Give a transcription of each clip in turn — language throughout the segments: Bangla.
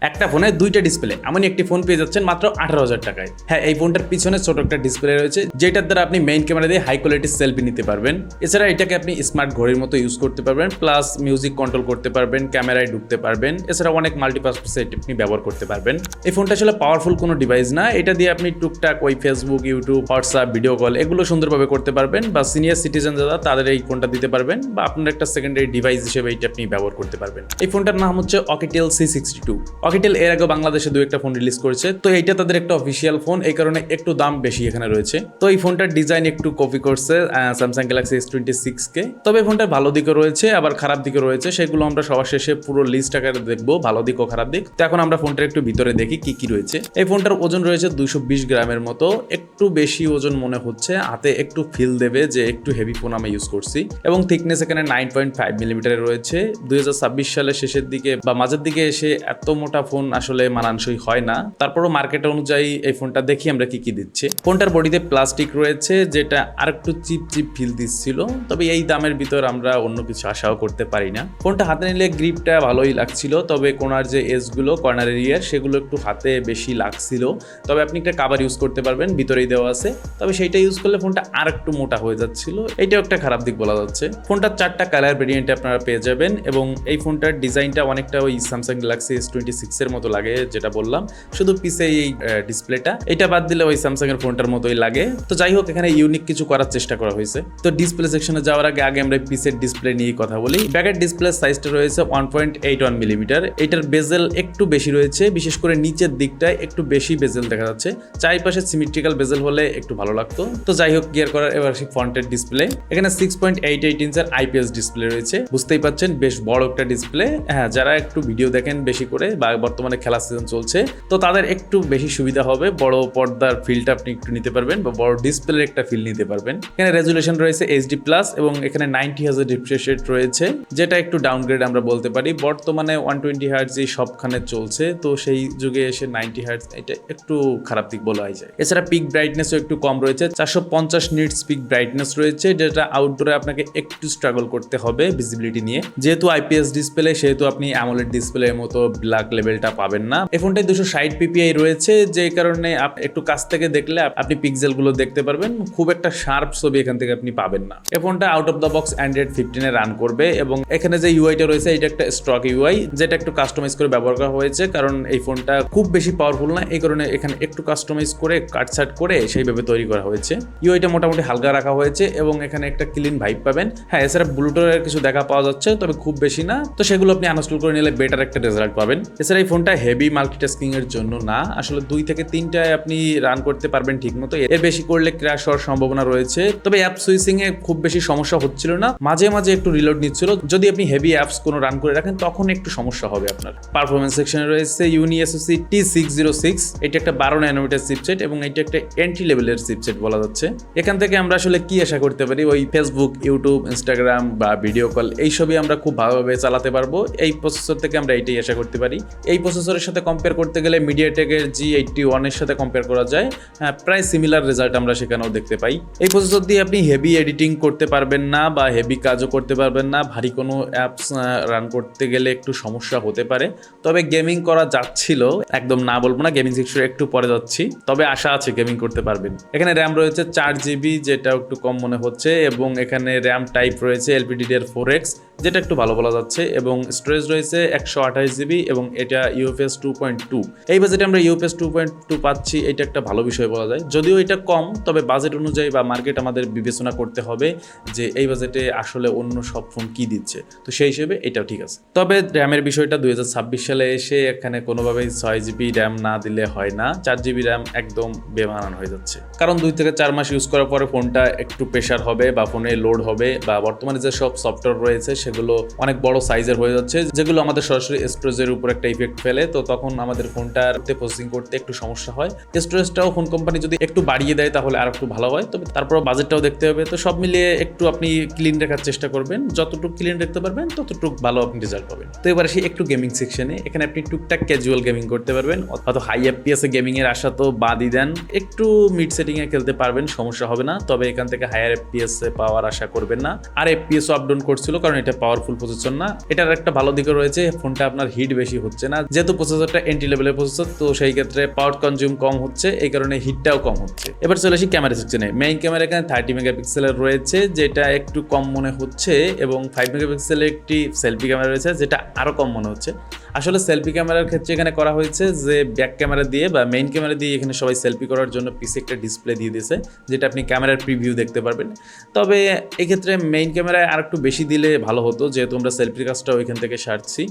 একটা ফোনে দুইটা ডিসপ্লে এমনই একটি ফোন পেয়ে যাচ্ছেন মাত্র 18,000 টাকায়। হ্যাঁ, এই ফোনটার পিছনে ছোট একটা ডিসপ্লে রয়েছে যেটার দ্বারা আপনি মেইন ক্যামেরা দিয়ে হাই কোয়ালিটির সেলফি নিতে পারবেন। এছাড়া এটাকে আপনি স্মার্ট ঘড়ির মতো ইউজ করতে পারবেন, প্লাস মিউজিক কন্ট্রোল করতে পারবেন, ক্যামেরায় ঢুকতে পারবেন। এছাড়া অনেক মাল্টিপারপাস সেট আপনি ব্যবহার করতে পারবেন। এই ফোনটা আসলে পাওয়ারফুল কোনো ডিভাইস না, এটা দিয়ে আপনি টুকটাক ওই Facebook, YouTube, WhatsApp, video call এগুলো সুন্দরভাবে করতে পারবেন, বা সিনিয়র সিটিজেন যারা তাদের এই ফোনটা দিতে পারবেন, বা আপনার একটা সেকেন্ডারি ডিভাইস হিসেবে এটা আপনি ব্যবহার করতে পারবেন। এই ফোনটার নাম হচ্ছে অকিটেল C62। অকিটেল এর আগে বাংলাদেশে দুই একটা ফোন রিলিজ করেছে, তো এইটা তাদের একটা অফিসিয়াল ফোন, এই কারণে একটু দাম বেশি এখানে রয়েছে। তো এই ফোনটার ডিজাইন একটু কপি করছে স্যামসাং গ্যালাক্সি S26 কে। তবে এই ফোনটার ভালো দিকও রয়েছে, আবার খারাপ দিকও রয়েছে, সেগুলো আমরা সবার শেষে পুরো লিস্ট আকারে দেখবো, ভালো দিক ও খারাপ দিক। তো এখন আমরা ফোনটার একটু ভিতরে দেখি কি কি রয়েছে। এই ফোনটার ওজন রয়েছে 220 গ্রামের মতো, একটু বেশি ওজন মনে হচ্ছে, হাতে একটু ফিল দেবে যে একটু হেভি ফোন আমি ইউজ করছি। এবং থিকনেস এখানে 9.5 মিলিমিটারের রয়েছে। 2026 সালের শেষের দিকে বা মাঝের দিকে এসে এত মোটা ফোন আসলে মানানসই হয় না। তারপরও মার্কেট অনুযায়ী এই ফোনটা দেখি আমরা কি কি দিচ্ছে। ফোনটার বডিতে প্লাস্টিক রয়েছে যেটা আরেকটু চিপ চিপ ফিল দিচ্ছিল, তবে এই দামের ভিতর আমরা অন্য কিছু আশাও করতে পারি না। ফোনটা হাতে নিলে গ্রিপটা ভালোই লাগছিল, তবে কোনার যে এজগুলো কর্নার এরিয়ার সেগুলো একটু হাতে বেশি লাগছিল। তবে আপনি একটা কাভার ইউজ করতে পারবেন, ভিতরেই দেওয়া আছে, তবে সেইটা ইউজ করলে ফোনটা আর একটু মোটা হয়ে যাচ্ছিল, এইটাও একটা খারাপ দিক বলা যাচ্ছে। ফোনটার 4টা কালার ভেরিয়েন্টে আপনারা পেয়ে যাবেন, এবং এই ফোনটার ডিজাইনটা অনেকটা ওই স্যামসাং গ্যালাক্সি S26 এর মতো লাগে, যেটা বললাম, শুধু পিছে এই ডিসপ্লেটা, এটা বাদ দিলে ওই স্যামসাং এর ফোনটার মতোই লাগে। তো যাই হোক, এখানে ইউনিক কিছু করার চেষ্টা করা হয়েছে। তো ডিসপ্লে সেকশনে যাওয়ার আগে আমরা পিসের ডিসপ্লে নিয়ে কথা বলি। ব্যাকের ডিসপ্লে সাইজটা রয়েছে 1.81 মিলিমিটার। এটার বেজেল একটু বেশি রয়েছে, বিশেষ করে নিচের দিকটায় একটু বেশি বেজেল দেখা যাচ্ছে। চারিপাশে সিমেট্রিক্যাল বেজেল হলে একটু ভালো লাগতো। তো যাই হোক, গিয়ার করার এবার ফ্রন্টের ডিসপ্লে, এখানে 6.88 ইঞ্চের IPS ডিসপ্লে রয়েছে। বুঝতেই পাচ্ছেন বেশ বড় একটা ডিসপ্লে। হ্যাঁ, যারা একটু ভিডিও দেখেন বেশি করে বা বর্তমানে খেলা সিজন চলছে, তো তাদের একটু বেশি সুবিধা হবে, বড় পর্দার ফিলটা আপনি একটু নিতে পারবেন, বা বড় ডিসপ্লের একটা ফিল নিতে পারবেন। এখানে রেজুলেশন রয়েছে HD+, এবং এখানে 90 হার্জ রিফ্রেশ রেট রয়েছে, যেটা একটু ডাউনগ্রেড আমরা বলতে পারি। বর্তমানে 120 হার্জই সবখানে চলছে, তো সেই যুগে এসে 90 হার্জ এটা একটু খারাপ দিক বলা যায়। এছাড়া পিক ব্রাইটনেসও একটু কম রয়েছে, 450 নিটস পিক ব্রাইটনেস রয়েছে, যেটা আউটডোরে আপনাকে একটু স্ট্রাগল করতে হবে ভিজিবিলিটি নিয়ে। যেহেতু IPS ডিসপ্লে, সেহেতু আপনি অ্যামোলেড ডিসপ্লের মতো ব্ল্যাক লেভেলটা পাবেন না। এই ফোনটায় 260 PPI রয়েছে, যে কারণে একটু কাছ থেকে দেখলে আপনি পিক্সেলগুলো দেখতে পারবেন, খুব একটা শার্প ছবি এখান থেকে আপনি পাবেন না। এই ফোনটা out of the box Android 15 run করবে, এবং এখানে যে ইউআইটা রয়েছে এটা একটা স্টক ইউআই, যেটা একটু কাস্টমাইজ করে ব্যবহার করা হয়েছে, কারণ এই ফোনটা খুব বেশি পাওয়ারফুল না, এই কারণে এখানে একটু কাস্টমাইজ করে কাটছাট করে সেইভাবে তৈরি করা হয়েছে। ইউআইটা মোটামুটি হালকা রাখা হয়েছে, এবং এখানে একটা ক্লিন ভাইব পাবেন। হ্যাঁ, এছাড়া ব্লুটুথের কিছু দেখা পাওয়া যাচ্ছে, তবে খুব বেশি না, তো সেগুলো আপনি আনইনস্টল করে নিলে বেটার একটা রেজাল্ট পাবেন। এছাড়া এই ফোনটা হেভি মাল্টিটাস্কিং এর জন্য না, আসলে 2 থেকে 3টায় আপনি রান করতে পারবেন ঠিক মতো, এর বেশি করলে ক্র্যাশ হওয়ার সম্ভাবনা রয়েছে। তবে অ্যাপ সুইচিং এ খুব বেশি সমস্যা হচ্ছিল না, মাঝে মাঝে একটু রিলোড নিচ্ছিল। যদি আপনি হেভি অ্যাপস কোনো রান করে রাখেন তখন একটু সমস্যা হবে আপনার। পারফরমেন্স সেকশনে রয়েছে UniSoC T606, এটা একটা 12 ন্যানোমিটার চিপসেট, এবং এটা একটা এন্ট্রি লেভেলের চিপসেট বলা যাচ্ছে। এখান থেকে আমরা আসলে কি আশা করতে পারি, ওই ফেসবুক, ইউটিউব, ইনস্টাগ্রাম বা ভিডিও কল এইসবই আমরা খুব ভালোভাবে চালাতে পারবো। এই প্রসেসর থেকে আমরা এইটাই আশা করতে পারি। এই প্রসেসরের সাথে কম্পেয়ার করতে গেলে মিডিয়াটেকের G81 এর সাথে কম্পেয়ার করা যায়, হ্যাঁ, প্রায় সিমিলার রেজাল্ট আমরা সেখানেও দেখতে পাই। এই প্রসেসর দিয়ে আপনি হেভি এডিটিং করতে পারবেন না, বা হেভি কাজও করতে পারবেন না, ভারী কোনো অ্যাপস রান করতে গেলে একটু সমস্যা হতে পারে। তবে গেমিং করা যাচ্ছিল, একদম না বলবো না, গেমিং সেকশনে একটু পরে যাচ্ছি, তবে আশা আছে গেমিং করতে পারবেন। এখানে র্যাম রয়েছে 4GB, যেটা একটু কম মনে হচ্ছে, এবং এখানে র্যাম টাইপ রয়েছে LPDDR4X, যেটা একটু ভালো বলা যাচ্ছে, এবং স্টোরেজ রয়েছে 128GB, এবং এটা UFS 2.2। এই বাজেটে আমরা UFS 2.2 পাচ্ছি, এটা একটা ভালো বিষয় বলা যায়। যদিও এটা কম, তবে বাজেট অনুযায়ী বা মার্কেট আমাদের বিবেচনা করতে হবে যে এই বাজেটে আসলে অন্য সব ফোন কি দিচ্ছে, তো সেই হিসেবে এটাও ঠিক আছে। তবে র্যামের বিষয়টা 2026 সালে এসে এখানে কোনোভাবেই 6GB র্যাম না দিলে হয় না, 4GB র্যাম একদম বেমানান হয়ে যাচ্ছে। কারণ 2 থেকে 4 মাস ইউজ করার পরে ফোনটা একটু প্রেশার হবে, বা ফোনে লোড হবে, বা বর্তমানে যে সব সফটওয়্যার রয়েছে সেগুলো অনেক বড় সাইজের হয়ে যাচ্ছে, যেগুলো আমাদের সরাসরি স্টোরেজের উপর একটা ইফেক্ট ফেলে। তো তখন আমাদের ফোনটাতে প্রসেসিং করতে একটু সমস্যা হয়। স্টোরেজটাও ফোন কোম্পানি যদি একটু বাড়িয়ে দেয় তাহলে আর একটু ভালো হয়, তবে তারপর বাজেটটাও দেখতে হবে। তো সব মিলিয়ে একটু আপনি ক্লিন রাখার চেষ্টা করবেন, যতটুকু ক্লিন রাখতে পারবেন ততটুকু ভালো আপনি রেজাল্ট পাবেন। তো এবার আসি একটু গেমিং সেকশনে। এখানে আপনি টুকটাক ক্যাজুয়াল গেমিং করতে পারবেন, হয়তো হাই FPS এ গেমিং এর আশা তো বাদই দেন, একটু মিড সেটিং এ খেলতে পারবেন, সমস্যা হবে না। তবে এখান থেকে হায়ার FPS এ পাওয়ার আশা করবেন না। আর FPS আপ ডাউন করছিল, কারণ এটা পাওয়ারফুল প্রসেসর না। এটার একটা ভালো দিকও রয়েছে, ফোনটা আপনার হিট বেশি হচ্ছে না, যেহেতু প্রসেসরটা এন্ট্রি লেভেলের প্রসেসর, তো সেই ক্ষেত্রে পাওয়ার কনজিউম কম হচ্ছে, এই কারণে হিটটাও কম হচ্ছে। এবার চলে আসি ক্যামেরা সেকশনে। মেইন ক্যামেরা এখানে 30 মেগাপিক্সেলের রয়েছে, যেটা একটু কম মনে হচ্ছে, এবং 5 মেগাপিক্সেলের একটি সেলফি ক্যামেরা রয়েছে, যেটা আরো কম মনে হচ্ছে। আসলে সেলফি ক্যামেরার ক্ষেত্রে এখানে করা হয়েছে যে ব্যাক ক্যামেরা দিয়ে বা মেইন ক্যামেরা দিয়ে এখানে সবাই সেলফি করার জন্য পিছে একটা ডিসপ্লে দিয়ে দিয়েছে, যেটা আপনি ক্যামেরার প্রিভিউ দেখতে পারবেন। তবে এক্ষেত্রে মেইন ক্যামেরায় আর একটু বেশি দিলে ভালো হতো, যেহেতু আমরা সেলফির কাজটা ওইখান থেকে সারছি।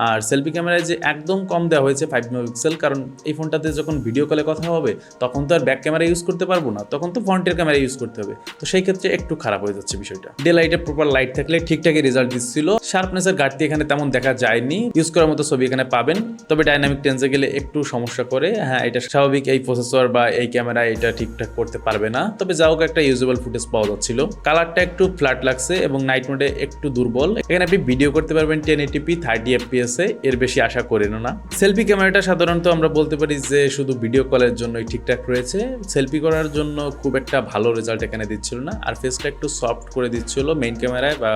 আর সেলফি ক্যামেরায় যে একদম কম দেওয়া হয়েছে 5 মেগাপিক্সেল, কারণ এই ফোনটাতে যখন ভিডিও কলে কথা হবে তখন তো আর ব্যাক ক্যামেরা ইউজ করতে পারবো না, তখন তো ফ্রন্টের ক্যামেরা ইউজ করতে হবে, তো সেই ক্ষেত্রে একটু খারাপ হয়ে যাচ্ছে বিষয়টা। ডে লাইটে প্রপার লাইট থাকলে ঠিকঠাকই রেজাল্ট দিচ্ছিল। শার্পনেসের ঘাটতি এখানে তেমন দেখা যায়নি, ইউজ করার মতো ছবি এখানে পাবেন। তবে ডাইনামিক টেন্সে গেলে একটু সমস্যা করে, হ্যাঁ এটা স্বাভাবিক, এই প্রসেসর বা এই ক্যামেরা এটা ঠিকঠাক করতে পারবে না। তবে যাও একটা ইউজেবল ফুটেজ পাওয়া যাচ্ছিল। কালারটা একটু ফ্ল্যাট লাগছে এবং নাইট মোডে একটু দুর্বল। এখানে আপনি ভিডিও করতে পারবেন 1080p 30 fps এ, এর বেশি আশা করেন না। সেলফি ক্যামেরাটা সাধারণত আমরা বলতে পারি যে শুধু ভিডিও কলের জন্যই ঠিকঠাক রয়েছে, সেলফি করার জন্য খুব একটা ভালো রেজাল্ট এখানে দিচ্ছিল না। আর ফেসটা একটু সফট করে দিচ্ছিল মেইন ক্যামেরায়, বা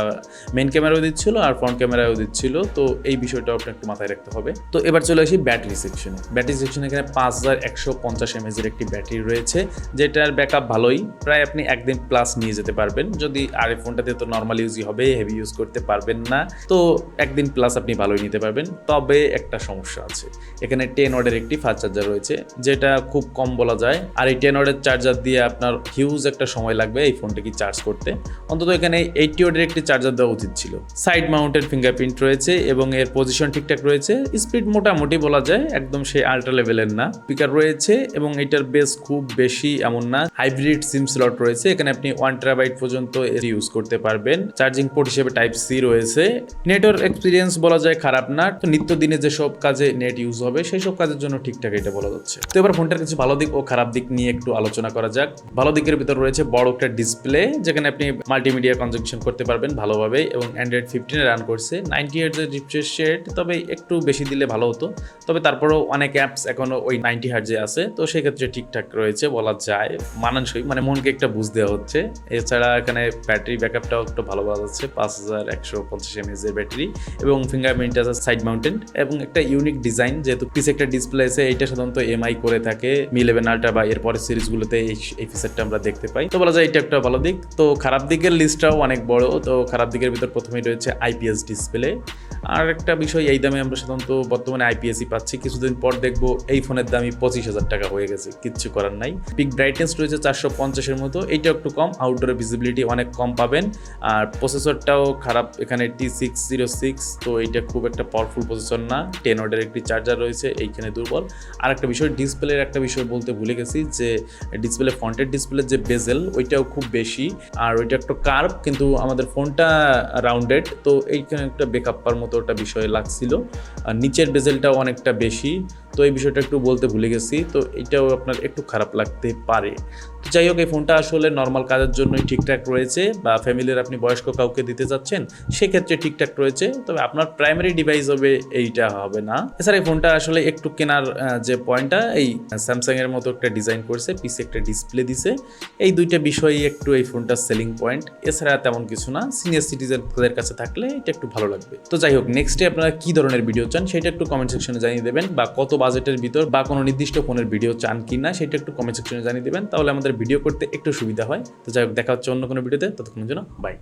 মেইন ক্যামেরাও দিচ্ছিল আর ফ্রন্ট ক্যামেরাও দিচ্ছিল, তো এই বিষয়টাও আপনার একটু মাথায় রাখতে হবে। তো এবার চলে আসি ব্যাটারি সেকশনে। ব্যাটারি সেকশনে এখানে 5150 mAh এর একটি ব্যাটারি রয়েছে, যেটার ব্যাকআপ ভালোই, প্রায় আপনি একদিন প্লাস নিয়ে যেতে পারবেন। যদি আর এই ফোনটাতে তো নর্মাল ইউজই হবে, হেভি ইউজ করতে পারবেন না, তো একদিন প্লাস আপনি ভালোই নিতে পারবেন। তবে একটা সমস্যা আছে, এখানে 10 ওয়াটের একটি ফাস্ট চার্জার রয়েছে, যেটা খুব কম বলা যায়। আর এই 10 ওয়াটের চার্জার দিয়ে আপনার হিউজ একটা সময় লাগবে এই ফোনটাকে চার্জ করতে। অন্তত এখানে 80 ওয়াটের একটি চার্জার দেওয়া উচিত ছিল। সাইড মাউন্টেড ফিঙ্গারপ্রিন্ট রয়েছে এবং এর পজিশন ঠিকঠাক রয়েছে। স্পিড মোটামুটি বলা যায়, একদম সেই আল্ট্রা লেভেলের না। স্পিকার রয়েছে এবং এটার বেস খুব বেশি এমন না। হাইব্রিড সিম স্লট রয়েছে, এখানে আপনি 1 টেরাবাইট পর্যন্ত ইউজ করতে পারবেন। চার্জিং পোর্ট হিসেবে টাইপ সি রয়েছে। নেটওয়ার্ক এক্সপিরিয়েন্স বলা যায় খারাপ না, তো নিত্যদিনে যেসব কাজে নেট ইউজ হবে সেই সব কাজের জন্য ঠিকঠাক এটা বলা যাচ্ছে। তো এবার ফোনটার কিছু ভালো দিক ও খারাপ দিক নিয়ে একটু আলোচনা করা যাক। ভালো দিকের ভিতর রয়েছে বড় একটা ডিসপ্লে, যেখানে আপনি মাল্টিমিডিয়া কনজাংশন করতে পারবেন ভালোভাবে, এবং অ্যান্ড্রয়েড 15 রান করছে। 90 Hz এর রিফ্রেশ রেট, তবে একটু বেশি দিলে ভালো হতো। তবে তারপরেও অনেক অ্যাপস এখনো ওই 90 Hz আছে, তো সেক্ষেত্রে ঠিকঠাক রয়েছে বলা যায়, মানানসই, মানে মনকে একটা বুঝ দেওয়া হচ্ছে। এছাড়া এখানে ব্যাটারি ব্যাকআপটাও একটু ভালো বলা যাচ্ছে, 5150 mAh এর ব্যাটারি, এবং ফিঙ্গারপ্রিন্ট আছে সাইড মাউন্টেড, এবং একটা ইউনিক ডিজাইন, যেহেতু পিছে একটা ডিসপ্লে আছে, এইটা সাধারণত এমআই করে থাকে Mi 11 Ultra বা এর পরের সিরিজগুলোতে এই ফিচারটা আমরা দেখতে পাই, তো বলা যায় এটা একটা ভালো দিক। তো খারাপ দিকের লিস্টটাও অনেক বড়। তো খারাপ দিকের ভিতর প্রথমেই রয়েছে আইপিএস ডিসপ্লে। আর একটা বিষয়, এই দামে আমরা সাধারণত বর্তমানে আইপিএসই পাচ্ছি, কিছুদিন পর দেখবো এই ফোনের দামই 25,000 টাকা হয়ে গেছে, কিচ্ছু করার নাই। পিক ব্রাইটনেস রয়েছে 450-এর মতো, এইটা একটু কম। আউটডোরের ভিজিবিলিটি অনেক কম পাবেন। আর প্রসেসরটাও খারাপ, এখানে T606, তো এইটা খুব একটা পাওয়ারফুল প্রসেসর না। 10 ওয়াটের একটি চার্জার রয়েছে, এইখানে দুর্বল। আর একটা বিষয়, ডিসপ্লের একটা বিষয় বলতে ভুলে গেছি, যে ডিসপ্লে ফ্রন্টের ডিসপ্লের যে বেজেল, ওইটাও খুব বেশি, আর ওইটা একটু কার্ভ, কিন্তু আমাদের ফোনটা রাউন্ডেড, তো এইখানে একটা বেকআপার মতো একটা বিষয় লাগছিল। আর নিচের বেজেলটাও অনেকটা বেশি, তো এই বিষয়টা একটু বলতে ভুলে গেছি, তো এটাও আপনার একটু খারাপ লাগতে পারে। তো যাই হোক, এই ফোনটা আসলে নর্মাল কাজের জন্যই ঠিকঠাক রয়েছে, বা ফ্যামিলির আপনি বয়স্ক কাউকে দিতে চাচ্ছেন সেক্ষেত্রে ঠিকঠাক রয়েছে। তবে আপনার প্রাইমারি ডিভাইস হবে এইটা হবে না। এছাড়া এই ফোনটা আসলে একটু কেনার যে পয়েন্টটা, এই স্যামসাং এর মতো একটা ডিজাইন করছে, পিছে একটা ডিসপ্লে দিছে, এই দুইটা বিষয়ই একটু এই ফোনটার সেলিং পয়েন্ট। এছাড়া তেমন কিছু না। সিনিয়র সিটিজেনদের কাছে থাকলে এটা একটু ভালো লাগবে। তো যাই হোক, নেক্সটে আপনারা কি ধরনের ভিডিও চান সেটা একটু কমেন্ট সেকশনে জানিয়ে দেবেন, বা কত বাজেটের ভিতর বা কোনো নির্দিষ্ট ফোনের ভিডিও চান কি না সেটা একটু কমেন্ট সেকশনে জানিয়ে দেবেন, তাহলে আমাদের ভিডিও করতে একটু সুবিধা হয়। তো যাই হোক, দেখা হচ্ছে অন্য কোনো ভিডিওতে, ততক্ষণের জন্য বাই।